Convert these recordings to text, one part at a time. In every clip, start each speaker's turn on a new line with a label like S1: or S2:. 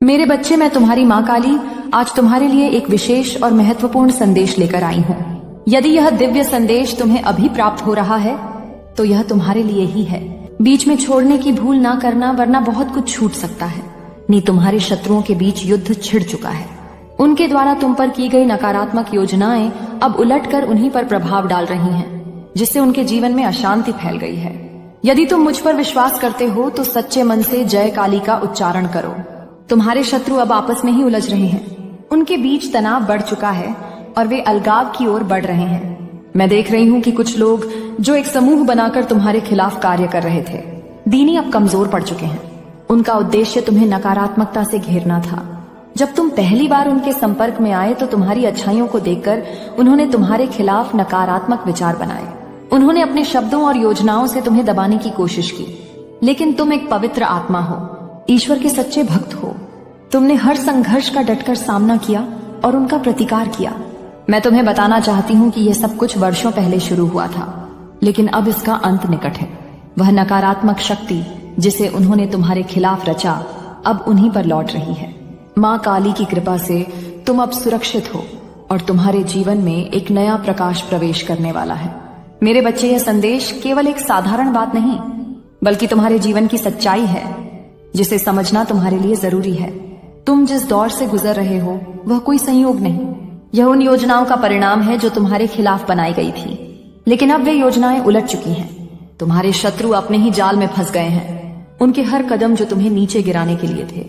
S1: मेरे बच्चे, मैं तुम्हारी माँ काली आज तुम्हारे लिए एक विशेष और महत्वपूर्ण संदेश लेकर आई हूँ। यदि यह दिव्य संदेश तुम्हें अभी प्राप्त हो रहा है तो यह तुम्हारे लिए ही है। बीच में छोड़ने की भूल ना करना, वरना बहुत कुछ छूट सकता है। नहीं, तुम्हारे शत्रुओं के बीच युद्ध छिड़ चुका है। उनके द्वारा तुम पर की गई नकारात्मक योजनाएं अब उलटकर उन्हीं पर प्रभाव डाल रही हैं, जिससे उनके जीवन में अशांति फैल गई है। यदि तुम मुझ पर विश्वास करते हो तो सच्चे मन से जय काली का उच्चारण करो। तुम्हारे शत्रु अब आपस में ही उलझ रहे हैं। उनके बीच तनाव बढ़ चुका है और वे अलगाव की ओर बढ़ रहे हैं। मैं देख रही हूँ कि कुछ लोग जो एक समूह बनाकर तुम्हारे खिलाफ कार्य कर रहे थे, दीनी अब कमजोर पड़ चुके हैं। उनका उद्देश्य तुम्हें नकारात्मकता से घेरना था। जब तुम पहली बार उनके संपर्क में आए तो तुम्हारी अच्छाइयों को देखकर उन्होंने तुम्हारे खिलाफ नकारात्मक विचार बनाए। उन्होंने अपने शब्दों और योजनाओं से तुम्हें दबाने की कोशिश की, लेकिन तुम एक पवित्र आत्मा हो, ईश्वर के सच्चे भक्त हो। तुमने हर संघर्ष का डटकर सामना किया और उनका प्रतिकार किया। मैं तुम्हें बताना चाहती हूँ कि यह सब कुछ वर्षों पहले शुरू हुआ था, लेकिन अब इसका अंत निकट है। वह नकारात्मक शक्ति जिसे उन्होंने तुम्हारे खिलाफ रचा अब उन्हीं पर लौट रही है। माँ काली की कृपा से तुम अब सुरक्षित हो और तुम्हारे जीवन में एक नया प्रकाश प्रवेश करने वाला है। मेरे बच्चे, यह संदेश केवल एक साधारण बात नहीं, बल्कि तुम्हारे जीवन की सच्चाई है, जिसे समझना तुम्हारे लिए जरूरी है। तुम जिस दौर से गुजर रहे हो वह कोई संयोग नहीं, यह उन योजनाओं का परिणाम है जो तुम्हारे खिलाफ बनाई गई थी, लेकिन अब वे योजनाएं उलट चुकी हैं। तुम्हारे शत्रु अपने ही जाल में फंस गए हैं। उनके हर कदम जो तुम्हें नीचे गिराने के लिए थे,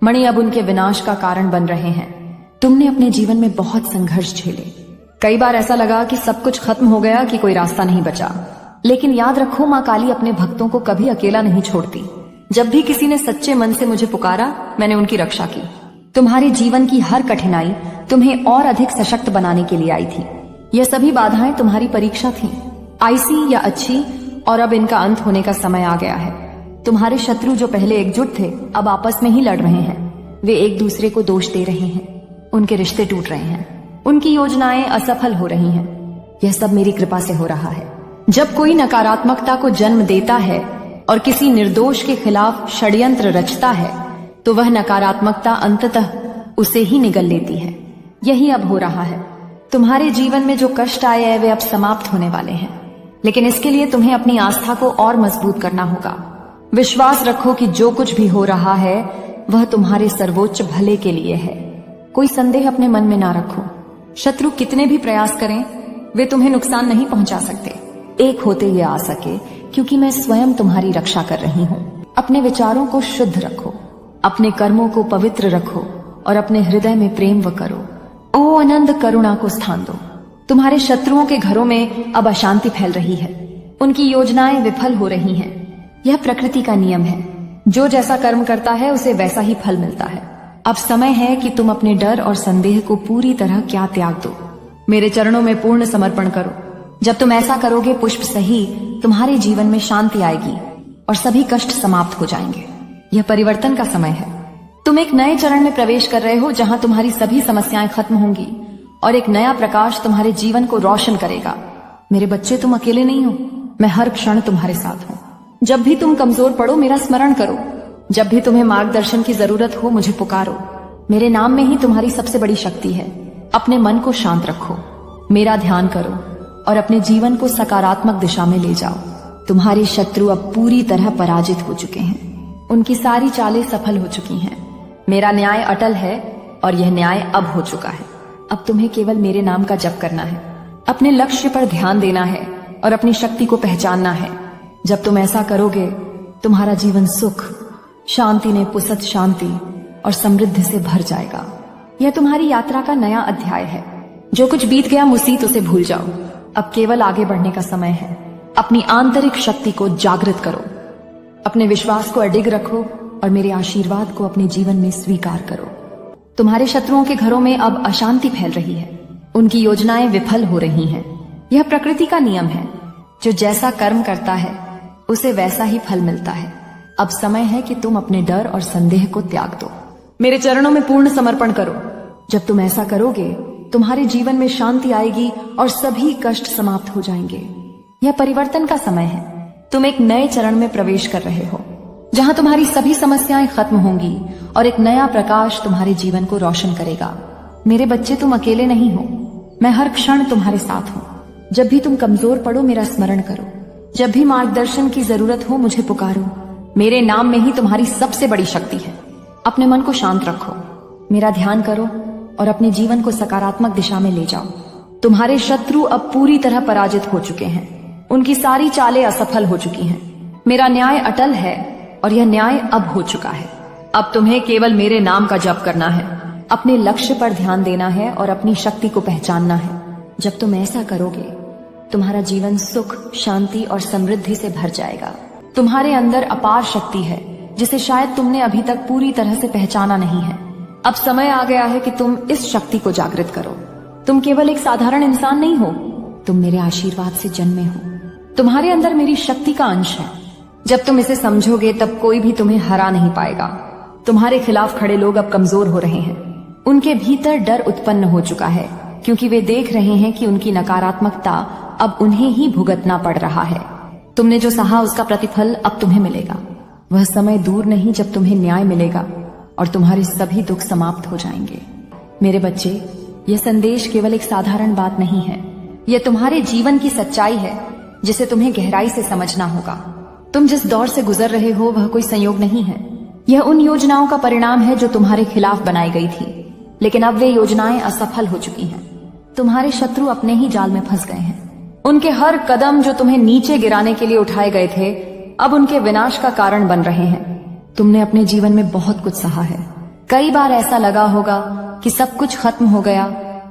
S1: मणि अब उनके विनाश का कारण बन रहे हैं। तुमने अपने जीवन में बहुत संघर्ष झेले। कई बार ऐसा लगा कि सब कुछ खत्म हो गया, कि कोई रास्ता नहीं बचा। लेकिन याद रखो, माँ काली अपने भक्तों को कभी अकेला नहीं छोड़ती। जब भी किसी ने सच्चे मन से मुझे पुकारा, मैंने उनकी रक्षा की। तुम्हारे जीवन की हर कठिनाई तुम्हें और अधिक सशक्त बनाने के लिए आई थी। यह सभी बाधाएं तुम्हारी परीक्षा थी, आईसी या अच्छी, और अब इनका अंत होने का समय आ गया है। तुम्हारे शत्रु जो पहले एकजुट थे अब आपस में ही लड़ रहे हैं। वे एक दूसरे को दोष दे रहे हैं, उनके रिश्ते टूट रहे हैं, उनकी योजनाएं असफल हो रही हैं। यह सब मेरी कृपा से हो रहा है। जब कोई नकारात्मकता को जन्म देता है और किसी निर्दोष के खिलाफ षड्यंत्र रचता है, तो वह नकारात्मकता अंततः उसे ही निगल लेती है। यही अब हो रहा है। तुम्हारे जीवन में जो कष्ट आए हैं वे अब समाप्त होने वाले हैं, लेकिन इसके लिए तुम्हें अपनी आस्था को और मजबूत करना होगा। विश्वास रखो कि जो कुछ भी हो रहा है वह तुम्हारे सर्वोच्च भले के लिए है। कोई संदेह अपने मन में ना रखो। शत्रु कितने भी प्रयास करें, वे तुम्हें नुकसान नहीं पहुंचा सकते, एक होते ये आ सके, क्योंकि मैं स्वयं तुम्हारी रक्षा कर रही हूँ। अपने विचारों को शुद्ध रखो, अपने कर्मों को पवित्र रखो और अपने हृदय में प्रेम व करो। ओ अनंत करुणा को स्थान दो। तुम्हारे शत्रुओं के घरों में अब अशांति फैल रही है। उनकी योजनाएं विफल हो रही हैं। यह प्रकृति का नियम है। जो जैसा कर्म करता है उसे वैसा ही फल मिलता है। अब समय है कि तुम अपने डर और संदेह को पूरी तरह क्या त्याग दो। मेरे चरणों में पूर्ण समर्पण करो। जब तुम ऐसा करोगे, पुष्प सही, तुम्हारे जीवन में शांति आएगी और सभी कष्ट समाप्त हो जाएंगे। यह परिवर्तन का समय है। तुम एक नए चरण में प्रवेश कर रहे हो, जहां तुम्हारी सभी समस्याएं खत्म होंगी और एक नया प्रकाश तुम्हारे जीवन को रोशन करेगा। मेरे बच्चे, तुम अकेले नहीं हो। मैं हर क्षण तुम्हारे साथ हूँ। जब भी तुम कमजोर पड़ो, मेरा स्मरण करो। जब भी तुम्हें मार्गदर्शन की जरूरत हो, मुझे पुकारो। मेरे नाम में ही तुम्हारी सबसे बड़ी शक्ति है। अपने मन को शांत रखो, मेरा ध्यान करो और अपने जीवन को सकारात्मक दिशा में ले जाओ। तुम्हारे शत्रु अब पूरी तरह पराजित हो चुके हैं। उनकी सारी चालें सफल हो चुकी हैं। मेरा न्याय अटल है और यह न्याय अब हो चुका है। अब तुम्हें केवल मेरे नाम का जप करना है, अपने लक्ष्य पर ध्यान देना है और अपनी शक्ति को पहचानना है। जब तुम ऐसा करोगे, तुम्हारा जीवन सुख, शांति ने पुसत शांति और समृद्धि से भर जाएगा। यह तुम्हारी यात्रा का नया अध्याय है। जो कुछ बीत गया मुसीबत उसे भूल जाओ। अब केवल आगे बढ़ने का समय है। अपनी आंतरिक शक्ति को जागृत करो, अपने विश्वास को अडिग रखो और मेरे आशीर्वाद को अपने जीवन में स्वीकार करो। तुम्हारे शत्रुओं के घरों में अब अशांति फैल रही है। उनकी योजनाएं विफल हो रही हैं। यह प्रकृति का नियम है। जो जैसा कर्म करता है उसे वैसा ही फल मिलता है। अब समय है कि तुम अपने डर और संदेह को त्याग दो। मेरे चरणों में पूर्ण समर्पण करो। जब तुम ऐसा करोगे, तुम्हारे जीवन में शांति आएगी और सभी कष्ट समाप्त हो जाएंगे। यह परिवर्तन का समय है। तुम एक नए चरण में प्रवेश कर रहे हो, जहां तुम्हारी सभी समस्याएं खत्म होंगी और एक नया प्रकाश तुम्हारे जीवन को रोशन करेगा। मेरे बच्चे, तुम अकेले नहीं हो। मैं हर क्षण तुम्हारे साथ हूँ। जब भी तुम कमजोर पड़ो मेरा स्मरण करो। जब भी मार्गदर्शन की जरूरत हो मुझे पुकारो। मेरे नाम में ही तुम्हारी सबसे बड़ी शक्ति है। अपने मन को शांत रखो, मेरा ध्यान करो और अपने जीवन को सकारात्मक दिशा में ले जाओ। तुम्हारे शत्रु अब पूरी तरह पराजित हो चुके हैं। उनकी सारी चालें असफल हो चुकी हैं। मेरा न्याय अटल है और यह न्याय अब हो चुका है। अब तुम्हें केवल मेरे नाम का जप करना है, अपने लक्ष्य पर ध्यान देना है और अपनी शक्ति को पहचानना है। जब तुम ऐसा करोगे तुम्हारा जीवन सुख, शांति और समृद्धि से भर जाएगा। तुम्हारे अंदर अपार शक्ति है जिसे शायद तुमने अभी तक पूरी तरह से पहचाना नहीं है। अब समय आ गया है कि तुम इस शक्ति को जागृत करो। तुम केवल एक साधारण इंसान नहीं हो, तुम मेरे आशीर्वाद से जन्मे हो। तुम्हारे अंदर मेरी शक्ति का अंश है। जब तुम इसे समझोगे तब कोई भी तुम्हें हरा नहीं पाएगा। तुम्हारे खिलाफ खड़े लोग अब कमजोर हो रहे हैं। उनके भीतर डर उत्पन्न हो चुका है क्योंकि वे देख रहे हैं कि उनकी नकारात्मकता अब उन्हें ही भुगतना पड़ रहा है। तुमने जो सहा उसका प्रतिफल अब तुम्हें मिलेगा। वह समय दूर नहीं जब तुम्हें न्याय मिलेगा और तुम्हारे सभी दुख समाप्त हो जाएंगे। मेरे बच्चे, यह संदेश केवल एक साधारण बात नहीं है। यह तुम्हारे जीवन की सच्चाई है जिसे तुम्हें गहराई से समझना होगा। तुम जिस दौर से गुजर रहे हो वह कोई संयोग नहीं है। यह उन योजनाओं का परिणाम है जो तुम्हारे खिलाफ बनाई गई थी, लेकिन अब वे योजनाएं असफल हो चुकी हैं। तुम्हारे शत्रु अपने ही जाल में फंस गए हैं। उनके हर कदम जो तुम्हें नीचे गिराने के लिए उठाए गए थे अब उनके विनाश का कारण बन रहे हैं। तुमने अपने जीवन में बहुत कुछ सहा है। कई बार ऐसा लगा होगा कि सब कुछ खत्म हो गया,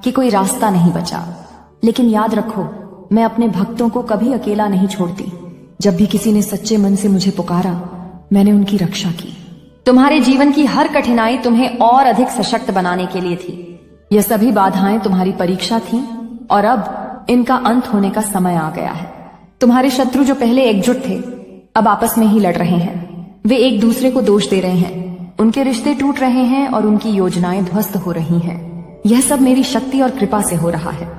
S1: कि कोई रास्ता नहीं बचा। लेकिन याद रखो, मैं अपने भक्तों को कभी अकेला नहीं छोड़ती। जब भी किसी ने सच्चे मन से मुझे पुकारा, मैंने उनकी रक्षा की। तुम्हारे जीवन की हर कठिनाई तुम्हें और अधिक सशक्त बनाने के लिए थी। यह सभी बाधाएं तुम्हारी परीक्षा थी और अब इनका अंत होने का समय आ गया है। तुम्हारे शत्रु जो पहले एकजुट थे अब आपस में ही लड़ रहे हैं। वे एक दूसरे को दोष दे रहे हैं। उनके रिश्ते टूट रहे हैं और उनकी योजनाएं ध्वस्त हो रही हैं। यह सब मेरी शक्ति और कृपा से हो रहा है।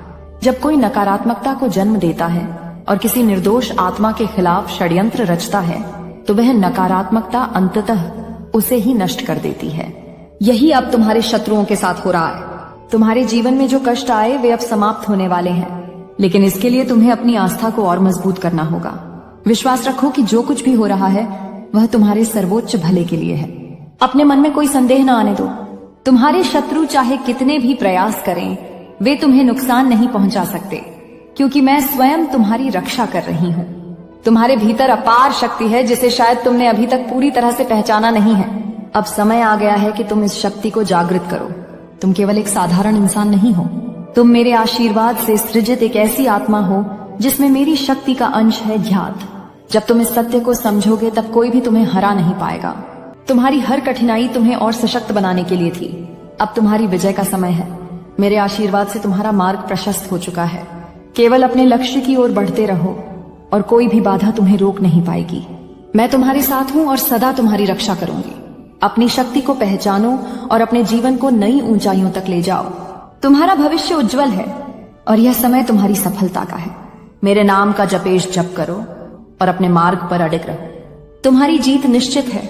S1: जब कोई नकारात्मकता को जन्म देता है और किसी निर्दोष आत्मा के खिलाफ षड्यंत्र रचता है तो वह नकारात्मकता अंततः उसे ही नष्ट कर देती है। यही अब तुम्हारे शत्रुओं के साथ हो रहा है। तुम्हारे जीवन में जो कष्ट आए वे अब समाप्त होने वाले हैं, लेकिन इसके लिए तुम्हें अपनी आस्था को और मजबूत करना होगा। विश्वास रखो कि जो कुछ भी हो रहा है वह तुम्हारे सर्वोच्च भले के लिए है। अपने मन में कोई संदेह न आने दो। तुम्हारे शत्रु चाहे कितने भी प्रयास करें वे तुम्हें नुकसान नहीं पहुंचा सकते, क्योंकि मैं स्वयं तुम्हारी रक्षा कर रही हूँ। तुम्हारे भीतर अपार शक्ति है जिसे शायद तुमने अभी तक पूरी तरह से पहचाना नहीं है। अब समय आ गया है कि तुम इस शक्ति को जागृत करो। तुम केवल एक साधारण इंसान नहीं हो, तुम मेरे आशीर्वाद से सृजित एक ऐसी आत्मा हो जिसमें मेरी शक्ति का अंश है ज्ञात। जब तुम इस सत्य को समझोगे तब कोई भी तुम्हें हरा नहीं पाएगा। तुम्हारी हर कठिनाई तुम्हें और सशक्त बनाने के लिए थी। अब तुम्हारी विजय का समय है। मेरे आशीर्वाद से तुम्हारा मार्ग प्रशस्त हो चुका है। केवल अपने लक्ष्य की ओर बढ़ते रहो और कोई भी बाधा तुम्हें रोक नहीं पाएगी। मैं तुम्हारे साथ हूँ और सदा तुम्हारी रक्षा करूंगी। अपनी शक्ति को पहचानो और अपने जीवन को नई ऊंचाइयों तक ले जाओ। तुम्हारा भविष्य उज्जवल है और यह समय तुम्हारी सफलता का है। मेरे नाम का जपेश जप करो और अपने मार्ग पर अडिग रहो। तुम्हारी जीत निश्चित है।